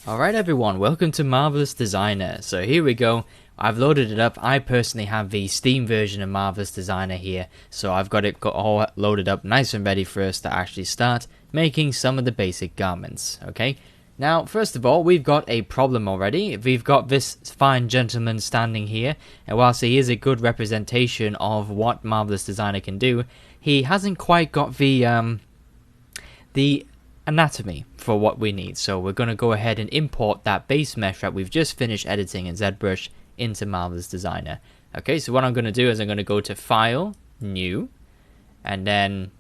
Alright everyone, welcome to Marvelous Designer. So here we go, I've loaded it up. I personally have the Steam version of Marvelous Designer here, so I've got it all loaded up nice and ready for us to actually start making some of the basic garments, okay? Now, first of all, we've got a problem already. We've got this fine gentleman standing here, and whilst he is a good representation of what Marvelous Designer can do, he hasn't quite got the anatomy for what we need. So we're going to go ahead and import that base mesh that we've just finished editing in ZBrush into Marvelous Designer. Okay, so what I'm going to do is I'm going to go to File, New, and then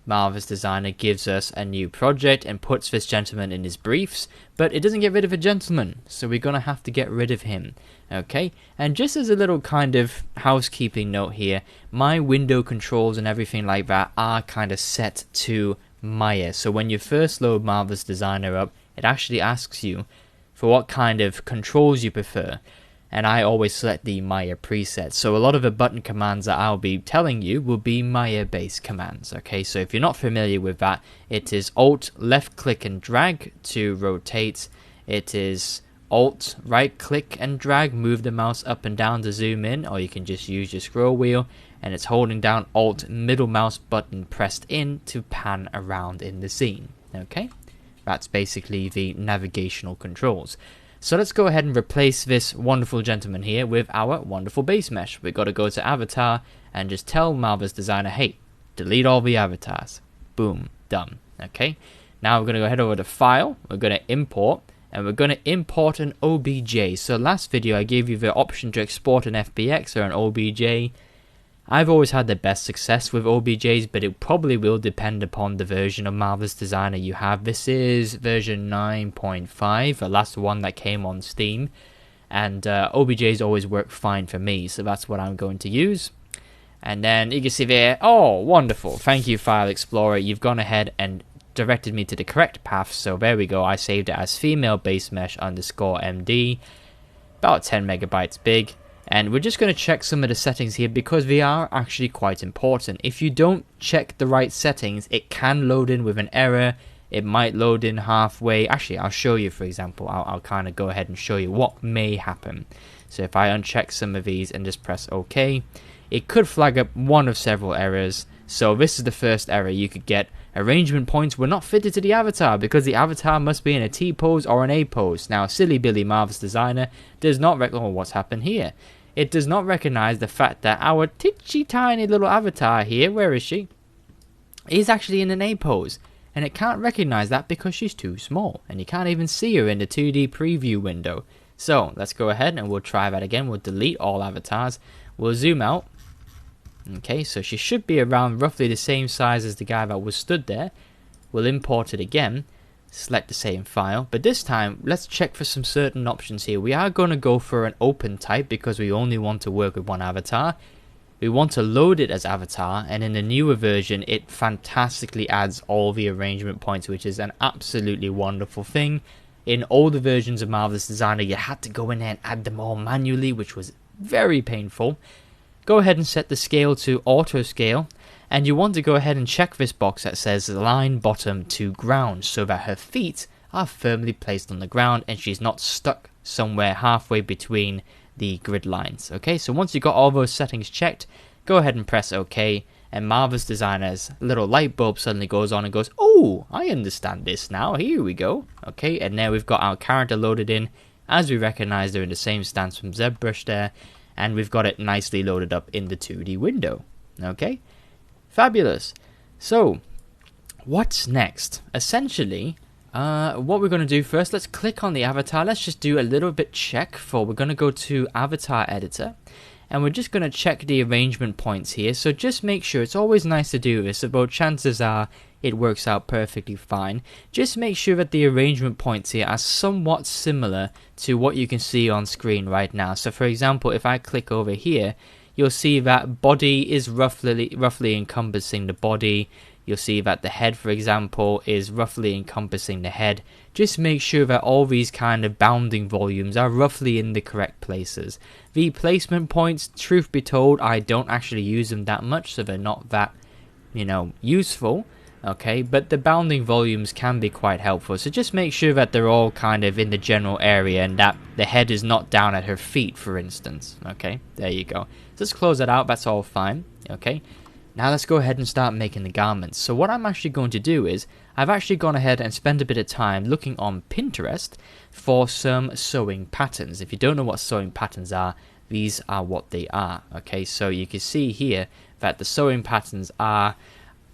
Marvelous Designer gives us a new project and puts this gentleman in his briefs, but it doesn't get rid of a gentleman, so we're going to have to get rid of him. Okay, and just as a little kind of housekeeping note here, my window controls and everything like that are kind of set to Maya. So when you first load Marvelous Designer up, it actually asks you for what kind of controls you prefer, and I always select the Maya preset. So a lot of the button commands that I'll be telling you will be Maya based commands. Okay, so if you're not familiar with that, it is Alt left click and drag to rotate. It is Alt right click and drag, move the mouse up and down to zoom in, or you can just use your scroll wheel, and it's holding down Alt middle mouse button pressed in to pan around in the scene. Okay, that's basically the navigational controls. So let's go ahead and replace this wonderful gentleman here with our wonderful base mesh. We've got to go to Avatar and just tell Marvelous Designer, hey, delete all the avatars. Boom, done. Okay, now we're going to go head over to File, we're going to Import, and we're going to import an OBJ. So last video I gave you the option to export an FBX or an OBJ. I've always had the best success with OBJs, but it probably will depend upon the version of Marvelous Designer you have. This is version 9.5, the last one that came on Steam, and OBJs always work fine for me, so that's what I'm going to use. And then you can see there, oh, wonderful, thank you File Explorer, you've gone ahead and directed me to the correct path, so there we go. I saved it as female base mesh underscore MD, about 10 megabytes big. And we're just going to check some of the settings here because they are actually quite important. If you don't check the right settings, it can load in with an error. It might load in halfway. Actually, I'll show you, for example. I'll kind of go ahead and show you what may happen. So if I uncheck some of these and just press OK, it could flag up one of several errors. So this is the first error you could get. Arrangement points were not fitted to the avatar because the avatar must be in a T pose or an A pose. Now, Silly Billy Marvelous Designer does not recognize what's happened here. It does not recognize the fact that our titchy tiny little avatar here, where is she, is actually in an A pose. And it can't recognize that because she's too small. And you can't even see her in the 2D preview window. So let's go ahead and we'll try that again. We'll delete all avatars. We'll zoom out. Okay, so she should be around roughly the same size as the guy that was stood there. We'll import it again. Select the same file, but this time let's check for some certain options here. We are going to go for an open type because we only want to work with one avatar. We want to load it as avatar, and in the newer version it fantastically adds all the arrangement points, which is an absolutely wonderful thing. In older versions of Marvelous Designer you had to go in there and add them all manually, which was very painful. Go ahead and set the scale to auto scale. And you want to go ahead and check this box that says line bottom to ground so that her feet are firmly placed on the ground and she's not stuck somewhere halfway between the grid lines. Okay, so once you've got all those settings checked, go ahead and press OK, and Marvelous Designer's little light bulb suddenly goes on and goes, oh, I understand this now, here we go. Okay, and now we've got our character loaded in, as we recognize they're in the same stance from ZBrush there, and we've got it nicely loaded up in the 2D window. Okay. Fabulous. So, what's next? Essentially, what we're going to do first, let's click on the avatar. Let's just do a little bit check for, we're going to go to Avatar Editor, and we're just going to check the arrangement points here. So just make sure, it's always nice to do this, but chances are it works out perfectly fine. Just make sure that the arrangement points here are somewhat similar to what you can see on screen right now. So for example, if I click over here, you'll see that body is roughly encompassing the body. You'll see that the head, for example, is roughly encompassing the head. Just make sure that all these kind of bounding volumes are roughly in the correct places. The placement points, truth be told, I don't actually use them that much, so they're not that, useful. Okay, but the bounding volumes can be quite helpful, so just make sure that they're all kind of in the general area and that the head is not down at her feet, for instance. Okay, there you go. So let's close that out, that's all fine. Okay, now let's go ahead and start making the garments. So what I'm actually going to do is, I've actually gone ahead and spent a bit of time looking on Pinterest for some sewing patterns. If you don't know what sewing patterns are, these are what they are. Okay, so you can see here that the sewing patterns are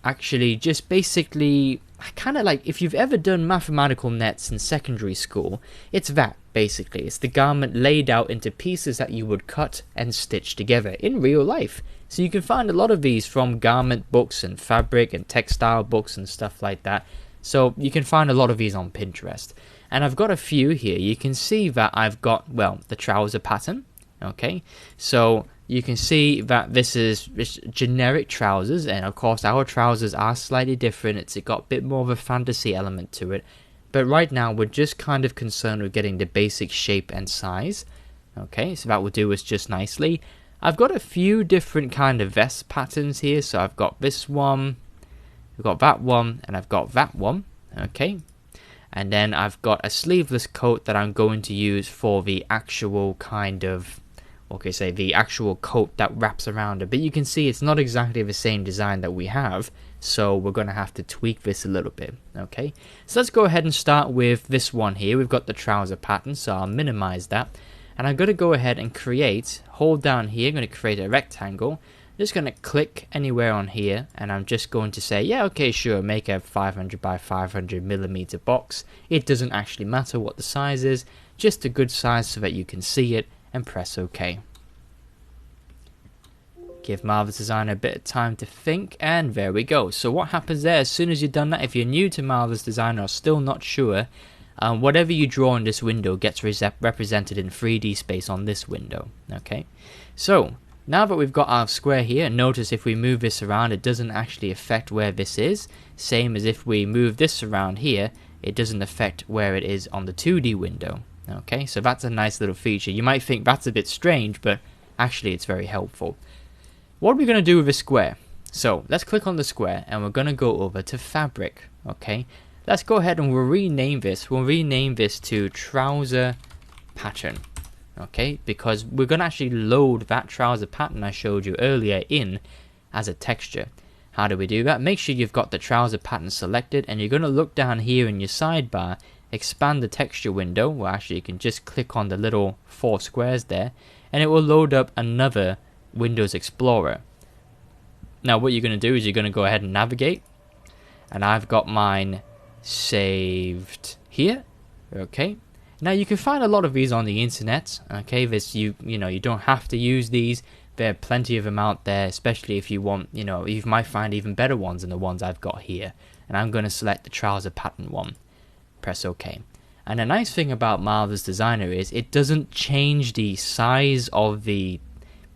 actually just basically kind of like if you've ever done mathematical nets in secondary school, it's that basically. It's the garment laid out into pieces that you would cut and stitch together in real life. So you can find a lot of these from garment books and fabric and textile books and stuff like that. So you can find a lot of these on Pinterest. And I've got a few here. You can see that I've got, well, the trouser pattern. Okay, so you can see that this is generic trousers, and of course our trousers are slightly different. It's got a bit more of a fantasy element to it, but right now we're just kind of concerned with getting the basic shape and size. Okay, so that will do us just nicely. I've got a few different kind of vest patterns here, so I've got this one, I've got that one, and I've got that one. Okay, and then I've got a sleeveless coat that I'm going to use for the actual kind of, okay, say the actual coat that wraps around it, but you can see it's not exactly the same design that we have, so we're going to have to tweak this a little bit. Okay, so let's go ahead and start with this one here. We've got the trouser pattern, so I'll minimize that, and I'm going to go ahead and create, hold down here, I'm going to create a rectangle. I'm just going to click anywhere on here, and I'm just going to say, yeah, okay, sure, make a 500 by 500 millimeter box. It doesn't actually matter what the size is, just a good size so that you can see it, and press OK. Give Marvelous Designer a bit of time to think, and there we go. So what happens there, as soon as you've done that, if you're new to Marvelous Designer or still not sure, whatever you draw in this window gets represented in 3D space on this window. Okay, so now that we've got our square here, notice if we move this around, it doesn't actually affect where this is. Same as if we move this around here, it doesn't affect where it is on the 2D window. Okay, so that's a nice little feature. You might think that's a bit strange, but actually it's very helpful. What are we going to do with this square? So let's click on the square and we're going to go over to fabric. Okay, let's go ahead and we'll rename this. We'll rename this to trouser pattern. Okay, because we're going to actually load that trouser pattern I showed you earlier in as a texture. How do we do that? Make sure you've got the trouser pattern selected, and you're going to look down here in your sidebar, expand the texture window. Well, actually you can just click on the little 4 squares there and it will load up another Windows Explorer. Now what you're going to do is you're going to go ahead and navigate, and I've got mine saved here. Okay, now you can find a lot of these on the internet. Okay, this you know you don't have to use these. There are plenty of them out there, especially if you want, you know, you might find even better ones than the ones I've got here. And I'm going to select the trouser pattern one. Press OK. And the nice thing about Marvelous Designer is it doesn't change the size of the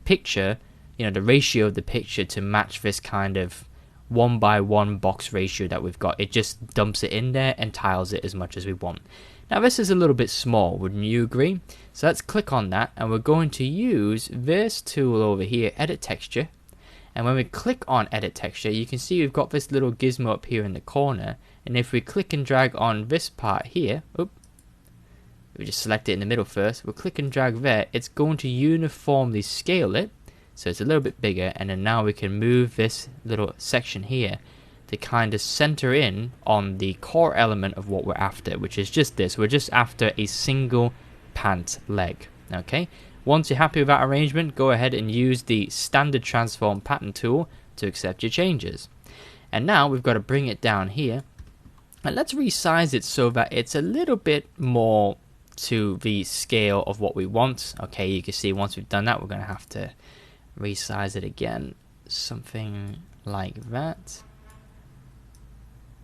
picture, you know, the ratio of the picture to match this kind of 1:1 box ratio that we've got. It just dumps it in there and tiles it as much as we want. Now this is a little bit small, wouldn't you agree? So let's click on that, and we're going to use this tool over here, Edit Texture. And when we click on Edit Texture, you can see we've got this little gizmo up here in the corner. And if we click and drag on this part here, we just select it in the middle first, we'll click and drag there, it's going to uniformly scale it, so it's a little bit bigger, and then now we can move this little section here to kind of center in on the core element of what we're after, which is just this. We're just after a single pant leg. Okay, once you're happy with that arrangement, go ahead and use the standard transform pattern tool to accept your changes. And now we've got to bring it down here, and let's resize it so that it's a little bit more to the scale of what we want. Okay, you can see once we've done that, we're going to have to resize it again, something like that.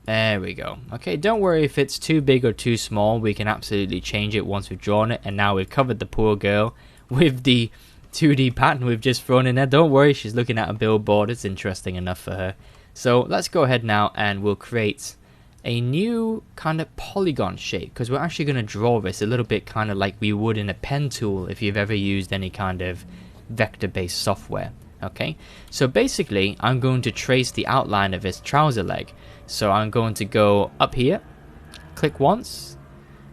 There we go. Okay, don't worry if it's too big or too small, we can absolutely change it once we've drawn it. And now we've covered the poor girl with the 2D pattern we've just thrown in there. Don't worry, she's looking at a billboard, it's interesting enough for her. So let's go ahead now and we'll create a new kind of polygon shape, because we're actually going to draw this a little bit kind of like we would in a pen tool if you've ever used any kind of vector-based software. Okay, so basically I'm going to trace the outline of his trouser leg. So I'm going to go up here, click once,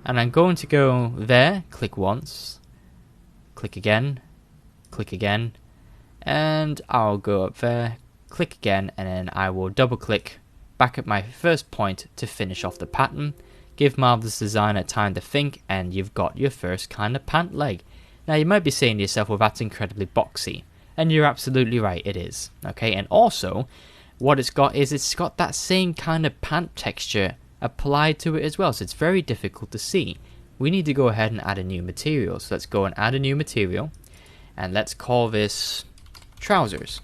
and I'm going to go there, click once, click again, and I'll go up there, click again, and then I will double click back at my first point to finish off the pattern. Give Marvelous Designer time to think, and you've got your first kind of pant leg. Now you might be saying to yourself, well, that's incredibly boxy, and you're absolutely right, it is. Okay, and also what it's got is it's got that same kind of pant texture applied to it as well, so it's very difficult to see. We need to go ahead and add a new material, so let's go and add a new material, and let's call this trousers.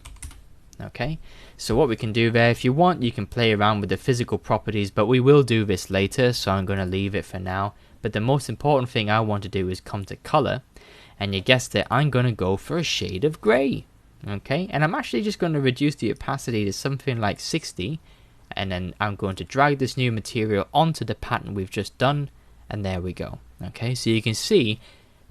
Okay, so what we can do there, if you want, you can play around with the physical properties, but we will do this later, so I'm going to leave it for now. But the most important thing I want to do is come to color, and you guessed it, I'm going to go for a shade of gray. Okay, and I'm actually just going to reduce the opacity to something like 60, and then I'm going to drag this new material onto the pattern we've just done, and there we go. Okay, so you can see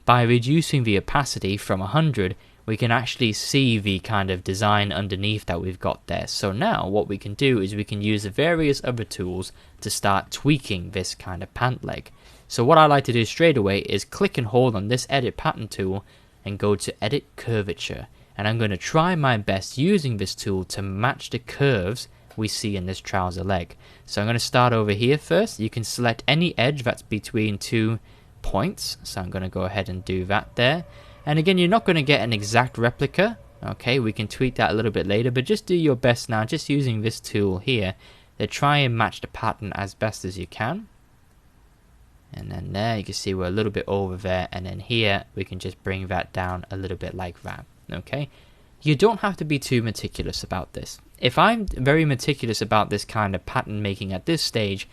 by reducing the opacity from 100, we can actually see the kind of design underneath that we've got there. So now what we can do is we can use the various other tools to start tweaking this kind of pant leg. So what I like to do straight away is click and hold on this edit pattern tool and go to edit curvature. And I'm going to try my best using this tool to match the curves we see in this trouser leg. So I'm going to start over here first. You can select any edge that's between 2 points. So I'm going to go ahead and do that there. And again, you're not going to get an exact replica. Okay, we can tweak that a little bit later, but just do your best now, just using this tool here, to try and match the pattern as best as you can. And then there, you can see we're a little bit over there, and then here, we can just bring that down a little bit like that. Okay, you don't have to be too meticulous about this. If I'm very meticulous about this kind of pattern making at this stage,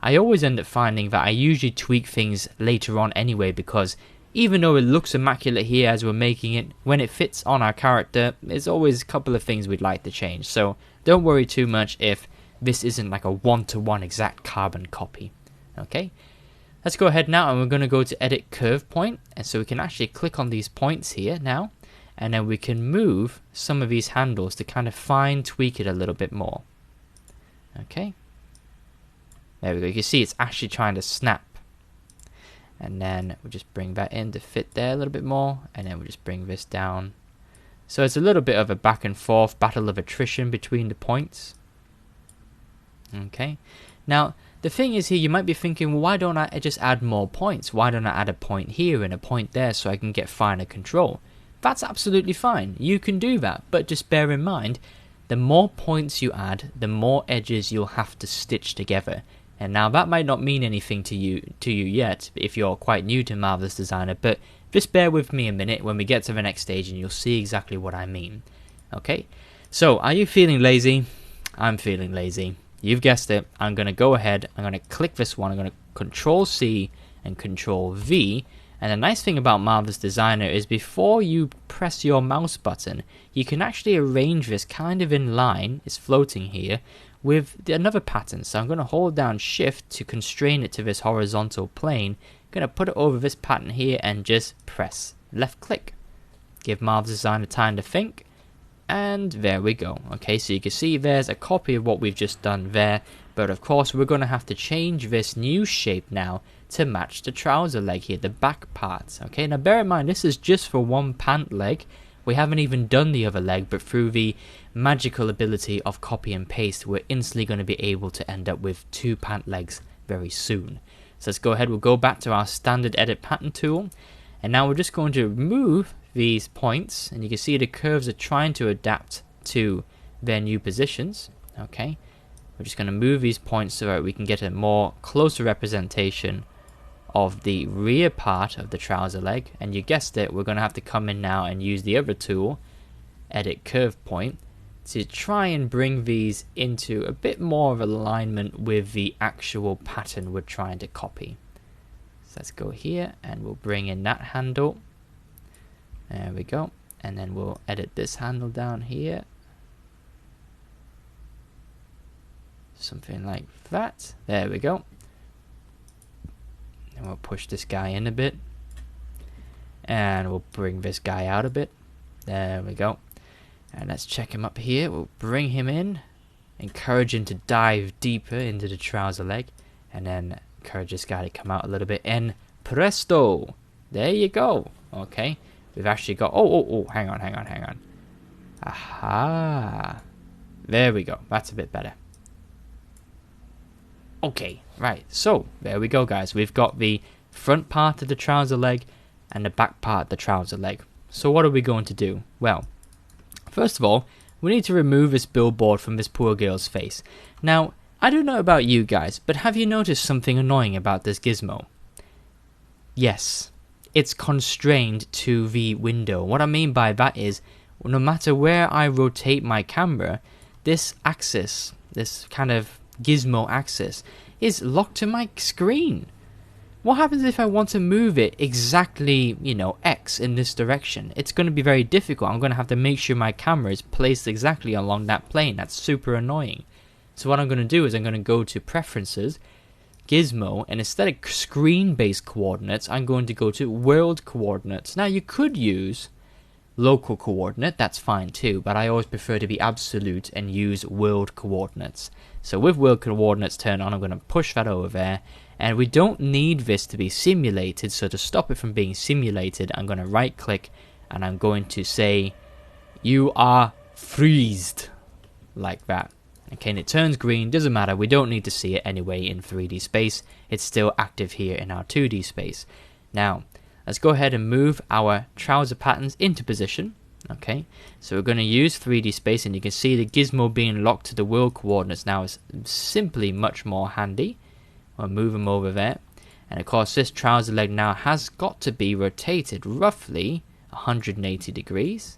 I always end up finding that I usually tweak things later on anyway, because even though it looks immaculate here as we're making it, when it fits on our character, there's always a couple of things we'd like to change. So don't worry too much if this isn't like a one-to-one exact carbon copy. Okay, let's go ahead now, and we're going to go to edit curve point, and so we can actually click on these points here now, and then we can move some of these handles to kind of fine tweak it a little bit more. Okay, there we go. You can see it's actually trying to snap. And then we'll just bring that in to fit there a little bit more, and then we'll just bring this down. So it's a little bit of a back and forth battle of attrition between the points. Okay, now the thing is here, you might be thinking, well, why don't I just add more points? Why don't I add a point here and a point there so I can get finer control? That's absolutely fine, you can do that, but just bear in mind, the more points you add, the more edges you'll have to stitch together. And now that might not mean anything to you yet, if you're quite new to Marvelous Designer, but just bear with me a minute when we get to the next stage and you'll see exactly what I mean. Okay, so are you feeling lazy? I'm feeling lazy. You've guessed it, I'm going to go ahead, I'm going to click this one, I'm going to Control C and Control V. And the nice thing about Marvelous Designer is before you press your mouse button, you can actually arrange this kind of in line, it's floating here, with another pattern. So I'm going to hold down Shift to constrain it to this horizontal plane. I'm going to put it over this pattern here and just press left click. Give Marvelous Designer time to think. And there we go. Okay, so you can see there's a copy of what we've just done there. But of course, we're going to have to change this new shape now to match the trouser leg here, the back part. Okay, now bear in mind, this is just for one pant leg. We haven't even done the other leg, but through the magical ability of copy and paste, we're instantly going to be able to end up with 2 pant legs very soon. So let's go ahead, we'll go back to our standard edit pattern tool, and now we're just going to remove these points, and you can see the curves are trying to adapt to their new positions. Okay, we're just going to move these points so that we can get a more closer representation of the rear part of the trouser leg, and you guessed it, we're going to have to come in now and use the other tool, edit curve point, to try and bring these into a bit more of alignment with the actual pattern we're trying to copy. So let's go here and we'll bring in that handle. There we go, and then we'll edit this handle down here, something like that. There we go. And we'll push this guy in a bit, and we'll bring this guy out a bit. There we go. And let's check him up here. We'll bring him in. Encourage him to dive deeper into the trouser leg. And then encourage this guy to come out a little bit. And presto! There you go. Okay. We've actually got... Oh, hang on. Aha. There we go. That's a bit better. Okay, right. So, there we go, guys. We've got the front part of the trouser leg and the back part of the trouser leg. So what are we going to do? Well, first of all, we need to remove this billboard from this poor girl's face. Now, I don't know about you guys, but have you noticed something annoying about this gizmo? Yes, it's constrained to the window. What I mean by that is, no matter where I rotate my camera, this axis, this kind of gizmo axis, is locked to my screen. What happens if I want to move it exactly, X in this direction? It's going to be very difficult. I'm going to have to make sure my camera is placed exactly along that plane. That's super annoying. So what I'm going to do is I'm going to go to Preferences, Gizmo, and instead of screen-based coordinates, I'm going to go to world coordinates. Now you could use local coordinate, that's fine too, but I always prefer to be absolute and use world coordinates. So with world coordinates turned on, I'm going to push that over there, and we don't need this to be simulated, so to stop it from being simulated, I'm going to right click and I'm going to say you are freezed, like that. Okay, and it turns green, doesn't matter, we don't need to see it anyway in 3D space, it's still active here in our 2D space. Now, let's go ahead and move our trouser patterns into position. Okay, so we're going to use 3D space, and you can see the gizmo being locked to the world coordinates now is simply much more handy. We'll move them over there, and of course this trouser leg now has got to be rotated roughly 180 degrees,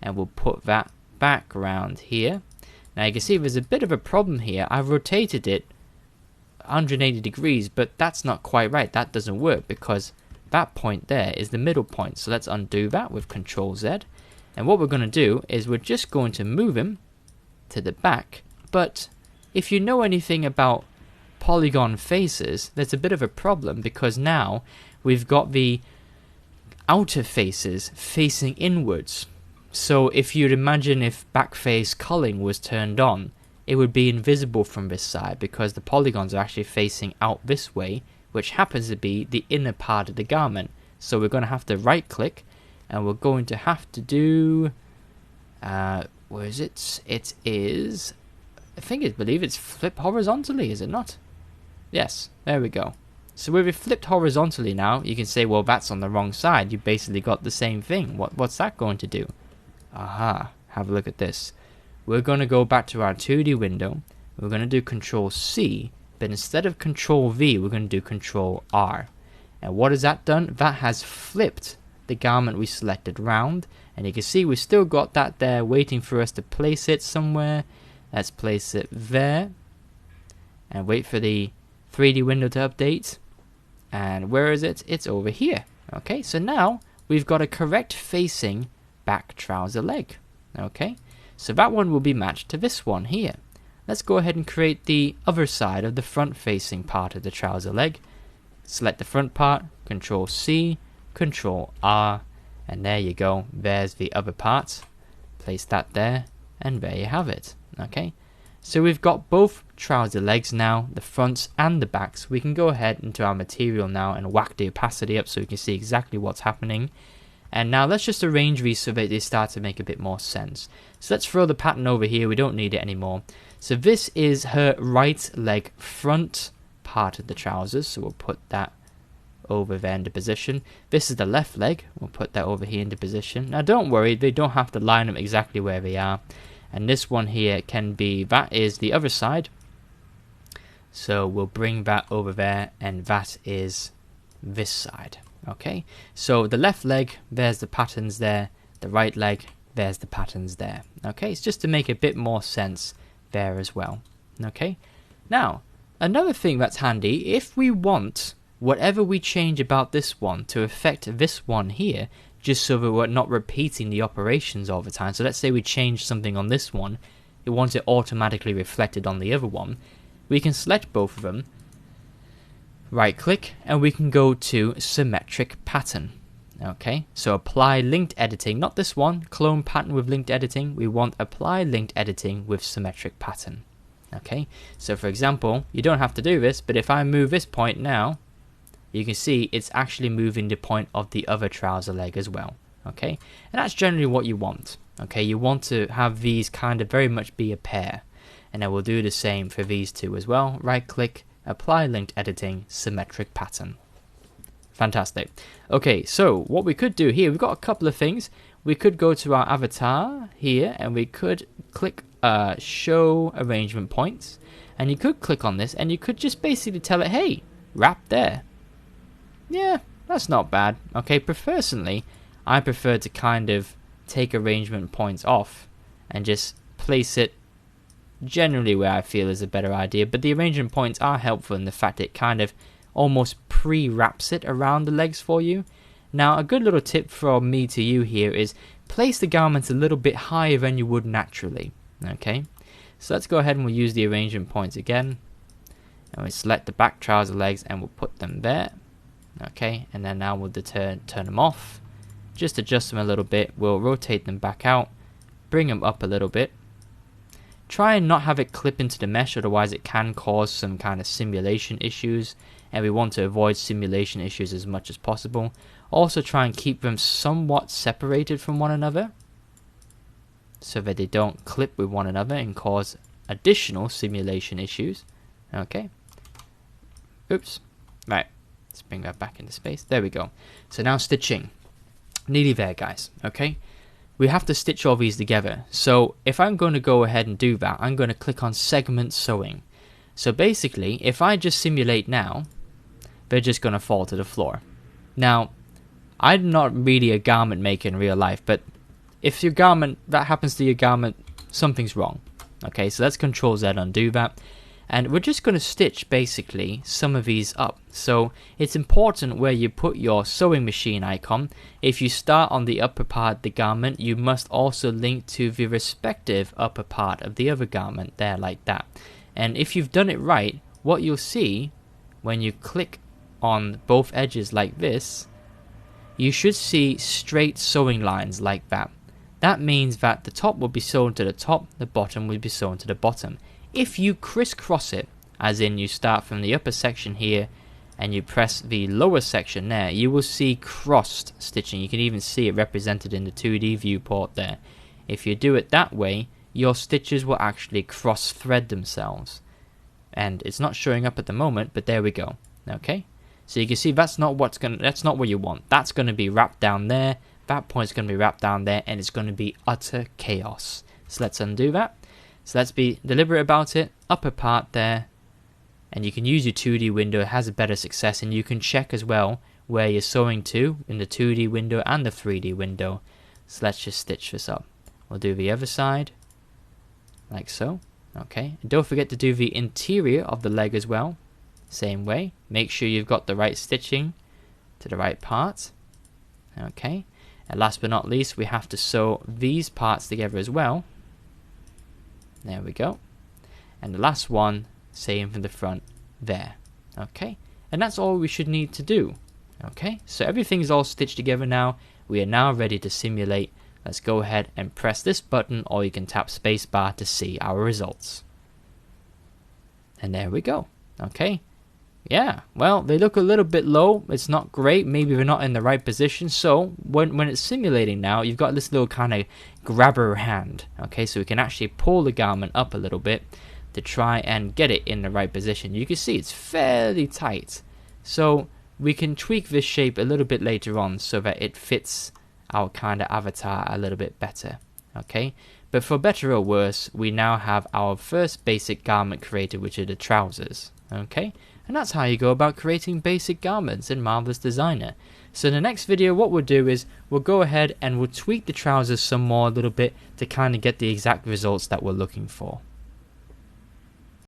and we'll put that back around here. Now you can see there's a bit of a problem here. I've rotated it 180 degrees, but that's not quite right. That doesn't work because that point there is the middle point. So let's undo that with Control Z. And what we're going to do is we're just going to move him to the back. But if you know anything about polygon faces, there's a bit of a problem because now we've got the outer faces facing inwards. So if you'd imagine if backface culling was turned on, it would be invisible from this side because the polygons are actually facing out this way, which happens to be the inner part of the garment. So we're going to have to right click, and we're going to have to do, where is it? It is, I believe it's flip horizontally, is it not? Yes, there we go. So with it flipped horizontally now, you can say, well, that's on the wrong side. You basically got the same thing. What's that going to do? Aha, have a look at this. We're going to go back to our 2D window. We're going to do Control C, but instead of Control V, we're going to do Control R. And what has that done? That has flipped the garment we selected round, and you can see we've still got that there waiting for us to place it somewhere. Let's place it there and wait for the 3D window to update. And where is it? It's over here. Okay, so now we've got a correct facing back trouser leg. Okay, so that one will be matched to this one here. Let's go ahead and create the other side of the front facing part of the trouser leg. Select the front part, Control C, Control R, and there you go. There's the other part. Place that there, and there you have it. Okay, so we've got both trouser legs now, the fronts and the backs. We can go ahead into our material now and whack the opacity up so we can see exactly what's happening. And now let's just arrange these so that they start to make a bit more sense. So let's throw the pattern over here. We don't need it anymore. So this is her right leg front part of the trousers, so we'll put that over there into position. This is the left leg, we'll put that over here into position. Now don't worry, they don't have to line up exactly where they are. And this one here can be, that is the other side. So we'll bring that over there, and that is this side. Okay, so the left leg, there's the patterns there. The right leg, there's the patterns there. Okay, it's just to make a bit more sense there as well. Okay, now another thing that's handy, if we want whatever we change about this one to affect this one here, just so that we're not repeating the operations all the time. So let's say we change something on this one, we want it automatically reflected on the other one. We can select both of them, right click, and we can go to symmetric pattern. Okay, so apply linked editing, not this one, clone pattern with linked editing. We want apply linked editing with symmetric pattern. Okay, so for example, you don't have to do this, but if I move this point now, you can see it's actually moving the point of the other trouser leg as well. Okay, and that's generally what you want. Okay, you want to have these kind of very much be a pair, and I will do the same for these two as well. Right click, apply linked editing, symmetric pattern. Fantastic. Okay, so what we could do here, we've got a couple of things. We could go to our avatar here and we could click show arrangement points, and you could click on this and you could just basically tell it, hey, wrap there. Yeah, that's not bad. Okay, personally, I prefer to kind of take arrangement points off and just place it generally where I feel is a better idea, but the arrangement points are helpful in the fact it kind of almost pre-wraps it around the legs for you. Now, a good little tip from me to you here is place the garments a little bit higher than you would naturally. Okay, so let's go ahead and we'll use the arrangement points again, and we'll select the back trouser legs and we'll put them there. Okay, and then now we'll turn them off, just adjust them a little bit. We'll rotate them back out, bring them up a little bit. Try and not have it clip into the mesh, otherwise it can cause some kind of simulation issues, and we want to avoid simulation issues as much as possible. Also try and keep them somewhat separated from one another so that they don't clip with one another and cause additional simulation issues. Okay. Oops. Right. Let's bring that back into space. There we go. So now stitching. Nearly there, guys. Okay. We have to stitch all these together. So if I'm going to go ahead and do that, I'm going to click on segment sewing. So basically, if I just simulate now, they're just going to fall to the floor. Now, I'm not really a garment maker in real life, but if your garment, that happens to your garment, something's wrong. Okay, so let's Control Z undo that. And we're just going to stitch basically some of these up. So it's important where you put your sewing machine icon. If you start on the upper part of the garment, you must also link to the respective upper part of the other garment there, like that. And if you've done it right, what you'll see when you click on both edges like this, you should see straight sewing lines like that. That means that the top will be sewn to the top, the bottom will be sewn to the bottom. If you crisscross it, as in you start from the upper section here and you press the lower section there, you will see crossed stitching. You can even see it represented in the 2D viewport there. If you do it that way, your stitches will actually cross thread themselves. And it's not showing up at the moment, but there we go. Okay? So you can see that's not what you want. That's going to be wrapped down there. That point's going to be wrapped down there, and it's going to be utter chaos. So let's undo that. So let's be deliberate about it. Upper part there, and you can use your 2D window. It has a better success, and you can check as well where you're sewing to in the 2D window and the 3D window. So let's just stitch this up. We'll do the other side, like so. Okay, and don't forget to do the interior of the leg as well. Same way. Make sure you've got the right stitching to the right part. Okay, and last but not least, we have to sew these parts together as well. There we go. And the last one, same from the front there. Okay, and that's all we should need to do. Okay, so everything's all stitched together now. We are now ready to simulate. Let's go ahead and press this button, or you can tap spacebar to see our results. And there we go. Okay. Yeah, well, they look a little bit low. It's not great. Maybe they're not in the right position. So when it's simulating now, you've got this little kind of grabber hand. Okay, so we can actually pull the garment up a little bit to try and get it in the right position. You can see it's fairly tight. So we can tweak this shape a little bit later on so that it fits our kind of avatar a little bit better. Okay, but for better or worse, we now have our first basic garment created, which are the trousers. Okay. And that's how you go about creating basic garments in Marvelous Designer. So in the next video, what we'll do is we'll go ahead and we'll tweak the trousers some more a little bit to kind of get the exact results that we're looking for.